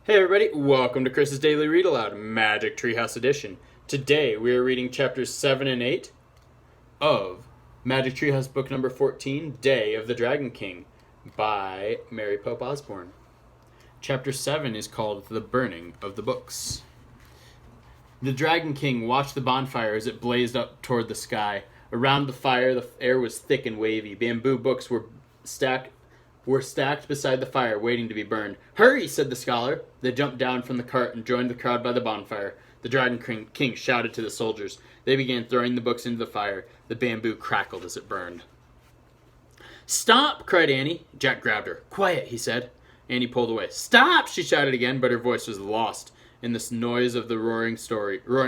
Hey everybody, welcome to Chris's Daily Read Aloud, Magic Treehouse Edition. Today we are reading chapters 7 and 8 of Magic Treehouse book number 14, Day of the Dragon King, by Mary Pope Osborn. Chapter 7 is called The Burning of the Books. The Dragon King watched the bonfire as it blazed up toward the sky. Around the fire, the air was thick and wavy. Bamboo books were stacked beside the fire, waiting to be burned. "Hurry!" said the scholar. They jumped down from the cart and joined the crowd by the bonfire. The Dragon King shouted to the soldiers. They began throwing the books into the fire. The bamboo crackled as it burned. "Stop!" cried Annie. Jack grabbed her. "Quiet," he said. Annie pulled away. "Stop!" she shouted again, but her voice was lost in the noise of the roaring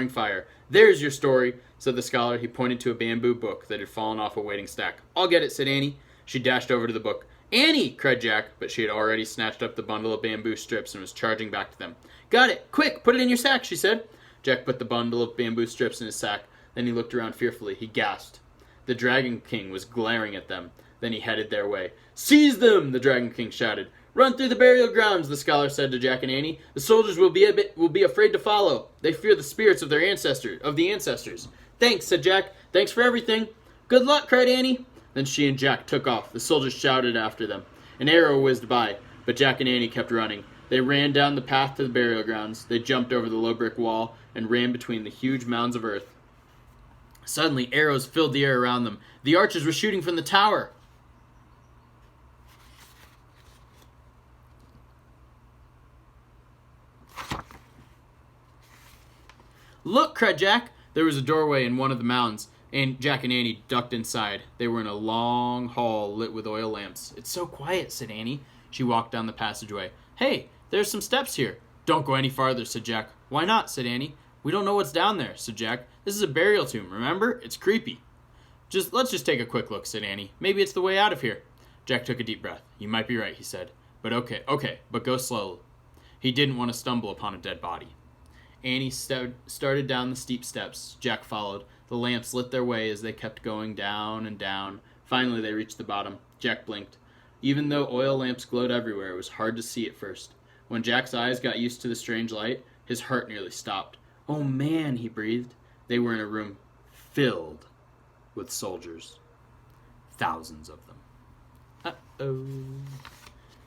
fire. "There's your story," said the scholar. He pointed to a bamboo book that had fallen off a waiting stack. "I'll get it," said Annie. She dashed over to the book. "Annie!" cried Jack, but she had already snatched up the bundle of bamboo strips and was charging back to them. "Got it! Quick, put it in your sack," she said. Jack put the bundle of bamboo strips in his sack. Then he looked around fearfully. He gasped. The Dragon King was glaring at them. Then he headed their way. "Seize them!" the Dragon King shouted. "Run through the burial grounds," the scholar said to Jack and Annie. "The soldiers will be afraid to follow. They fear the spirits of the ancestors." "Thanks," said Jack. "Thanks for everything." "Good luck," cried Annie. Then she and Jack took off. The soldiers shouted after them. An arrow whizzed by, but Jack and Annie kept running. They ran down the path to the burial grounds. They jumped over the low brick wall and ran between the huge mounds of earth. Suddenly, arrows filled the air around them. The archers were shooting from the tower. "Look!" cried Jack. There was a doorway in one of the mounds, and Jack and Annie ducked inside. They were in a long hall lit with oil lamps. "It's so quiet," said Annie. She walked down the passageway. "Hey, there's some steps here." "Don't go any farther," said Jack. "Why not?" said Annie. "We don't know what's down there," said Jack. "This is a burial tomb, remember? It's creepy." Let's just take a quick look," said Annie. "Maybe it's the way out of here." Jack took a deep breath. "You might be right," he said. "But okay, but go slowly." He didn't want to stumble upon a dead body. Annie started down the steep steps. Jack followed. The lamps lit their way as they kept going down and down. Finally, they reached the bottom. Jack blinked. Even though oil lamps glowed everywhere, it was hard to see at first. When Jack's eyes got used to the strange light, his heart nearly stopped. "Oh man," he breathed. They were in a room filled with soldiers. Thousands of them. Uh-oh.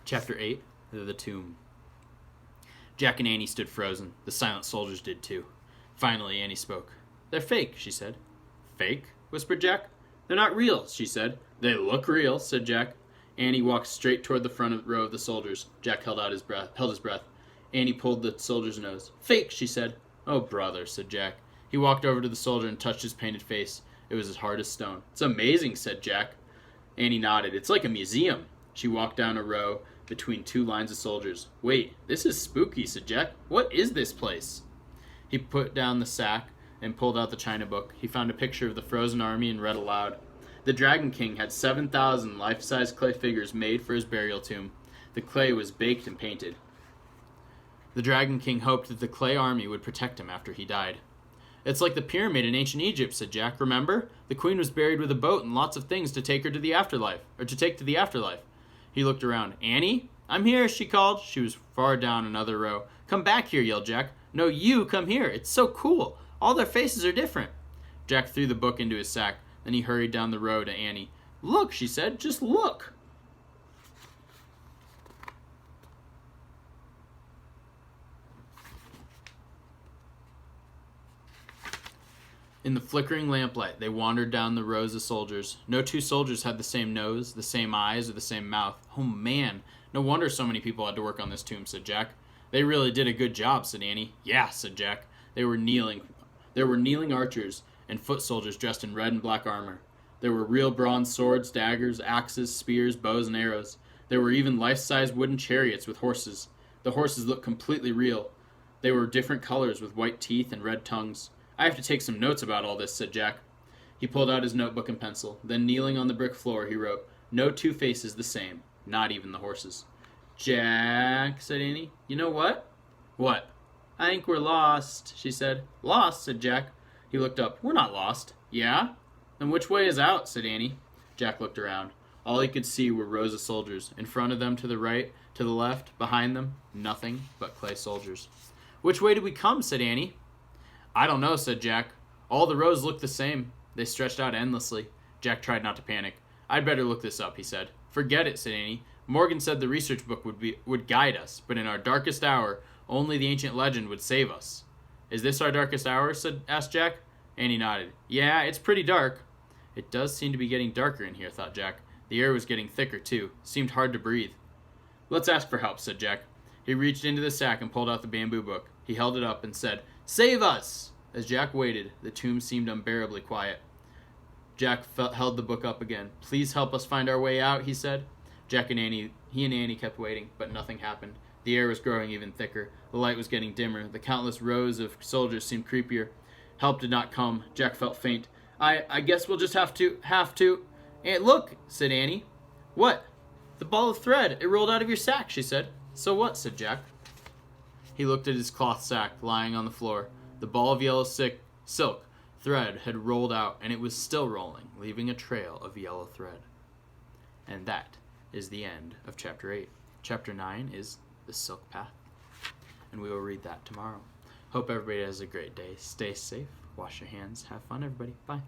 Chapter 8, The Tomb. Jack and Annie stood frozen. The silent soldiers did too. Finally, Annie spoke. "They're fake," she said. "Fake?" whispered Jack. "They're not real," she said. "They look real," said Jack. Annie walked straight toward the front row of the soldiers. Jack held his breath. Annie pulled the soldier's nose. "Fake," she said. "Oh, brother," said Jack. He walked over to the soldier and touched his painted face. It was as hard as stone. "It's amazing," said Jack. Annie nodded. "It's like a museum." She walked down a row between two lines of soldiers. "Wait, this is spooky," said Jack. "What is this place?" He put down the sack and pulled out the china book. He found a picture of the frozen army and read aloud. The Dragon King had 7,000 life-size clay figures made for his burial tomb. The clay was baked and painted. The Dragon King hoped that the clay army would protect him after he died. "It's like the pyramid in ancient Egypt," said Jack. "Remember? The queen was buried with a boat and lots of things to take her to the afterlife, or to take to the afterlife." He looked around. "Annie? I'm here," she called. She was far down another row. "Come back here," yelled Jack. "No, you come here. It's so cool. All their faces are different." Jack threw the book into his sack. Then he hurried down the row to Annie. "Look," she said. "Just look." In the flickering lamplight, they wandered down the rows of soldiers. No two soldiers had the same nose, the same eyes, or the same mouth. "Oh, man. No wonder so many people had to work on this tomb," said Jack. "They really did a good job," said Annie. "Yeah," said Jack. There were kneeling archers and foot soldiers dressed in red and black armor. There were real bronze swords, daggers, axes, spears, bows, and arrows. There were even life-size wooden chariots with horses. The horses looked completely real. They were different colors with white teeth and red tongues. "I have to take some notes about all this," said Jack. He pulled out his notebook and pencil. Then, kneeling on the brick floor, he wrote, "No two faces the same, not even the horses." "Jack," said Annie, "you know what?" "What?" "I think we're lost," she said. "Lost?" said Jack. He looked up. "We're not lost." "Yeah?" "Then which way is out?" said Annie. Jack looked around. All he could see were rows of soldiers. In front of them, to the right, To the left, behind them, nothing but clay soldiers. "Which way did we come?" said Annie. "I don't know," said Jack. "All the rows look the same. They stretched out endlessly." Jack tried not to panic. "I'd better look this up," he said. "Forget it," said Annie. "Morgan said the research book would guide us, but in our darkest hour, only the ancient legend would save us." "Is this our darkest hour?" asked Jack. Annie nodded. "Yeah, it's pretty dark." "It does seem to be getting darker in here," thought Jack. The air was getting thicker, too. Seemed hard to breathe. "Let's ask for help," said Jack. He reached into the sack and pulled out the bamboo book. He held it up and said, "Save us!" As Jack waited, the tomb seemed unbearably quiet. Jack held the book up again. "Please help us find our way out," he said. He and Annie kept waiting, but nothing happened. The air was growing even thicker. The light was getting dimmer. The countless rows of soldiers seemed creepier. Help did not come. Jack felt faint. I guess we'll just have to. "Aunt, look," said Annie. "What?" "The ball of thread. It rolled out of your sack," she said. "So what?" said Jack. He looked at his cloth sack lying on the floor. The ball of yellow silk thread had rolled out, and it was still rolling, leaving a trail of yellow thread. And that is the end of Chapter 8. Chapter 9 is The Silk Path, and we will read that tomorrow. Hope everybody has a great day. Stay safe, wash your hands, have fun, everybody. Bye.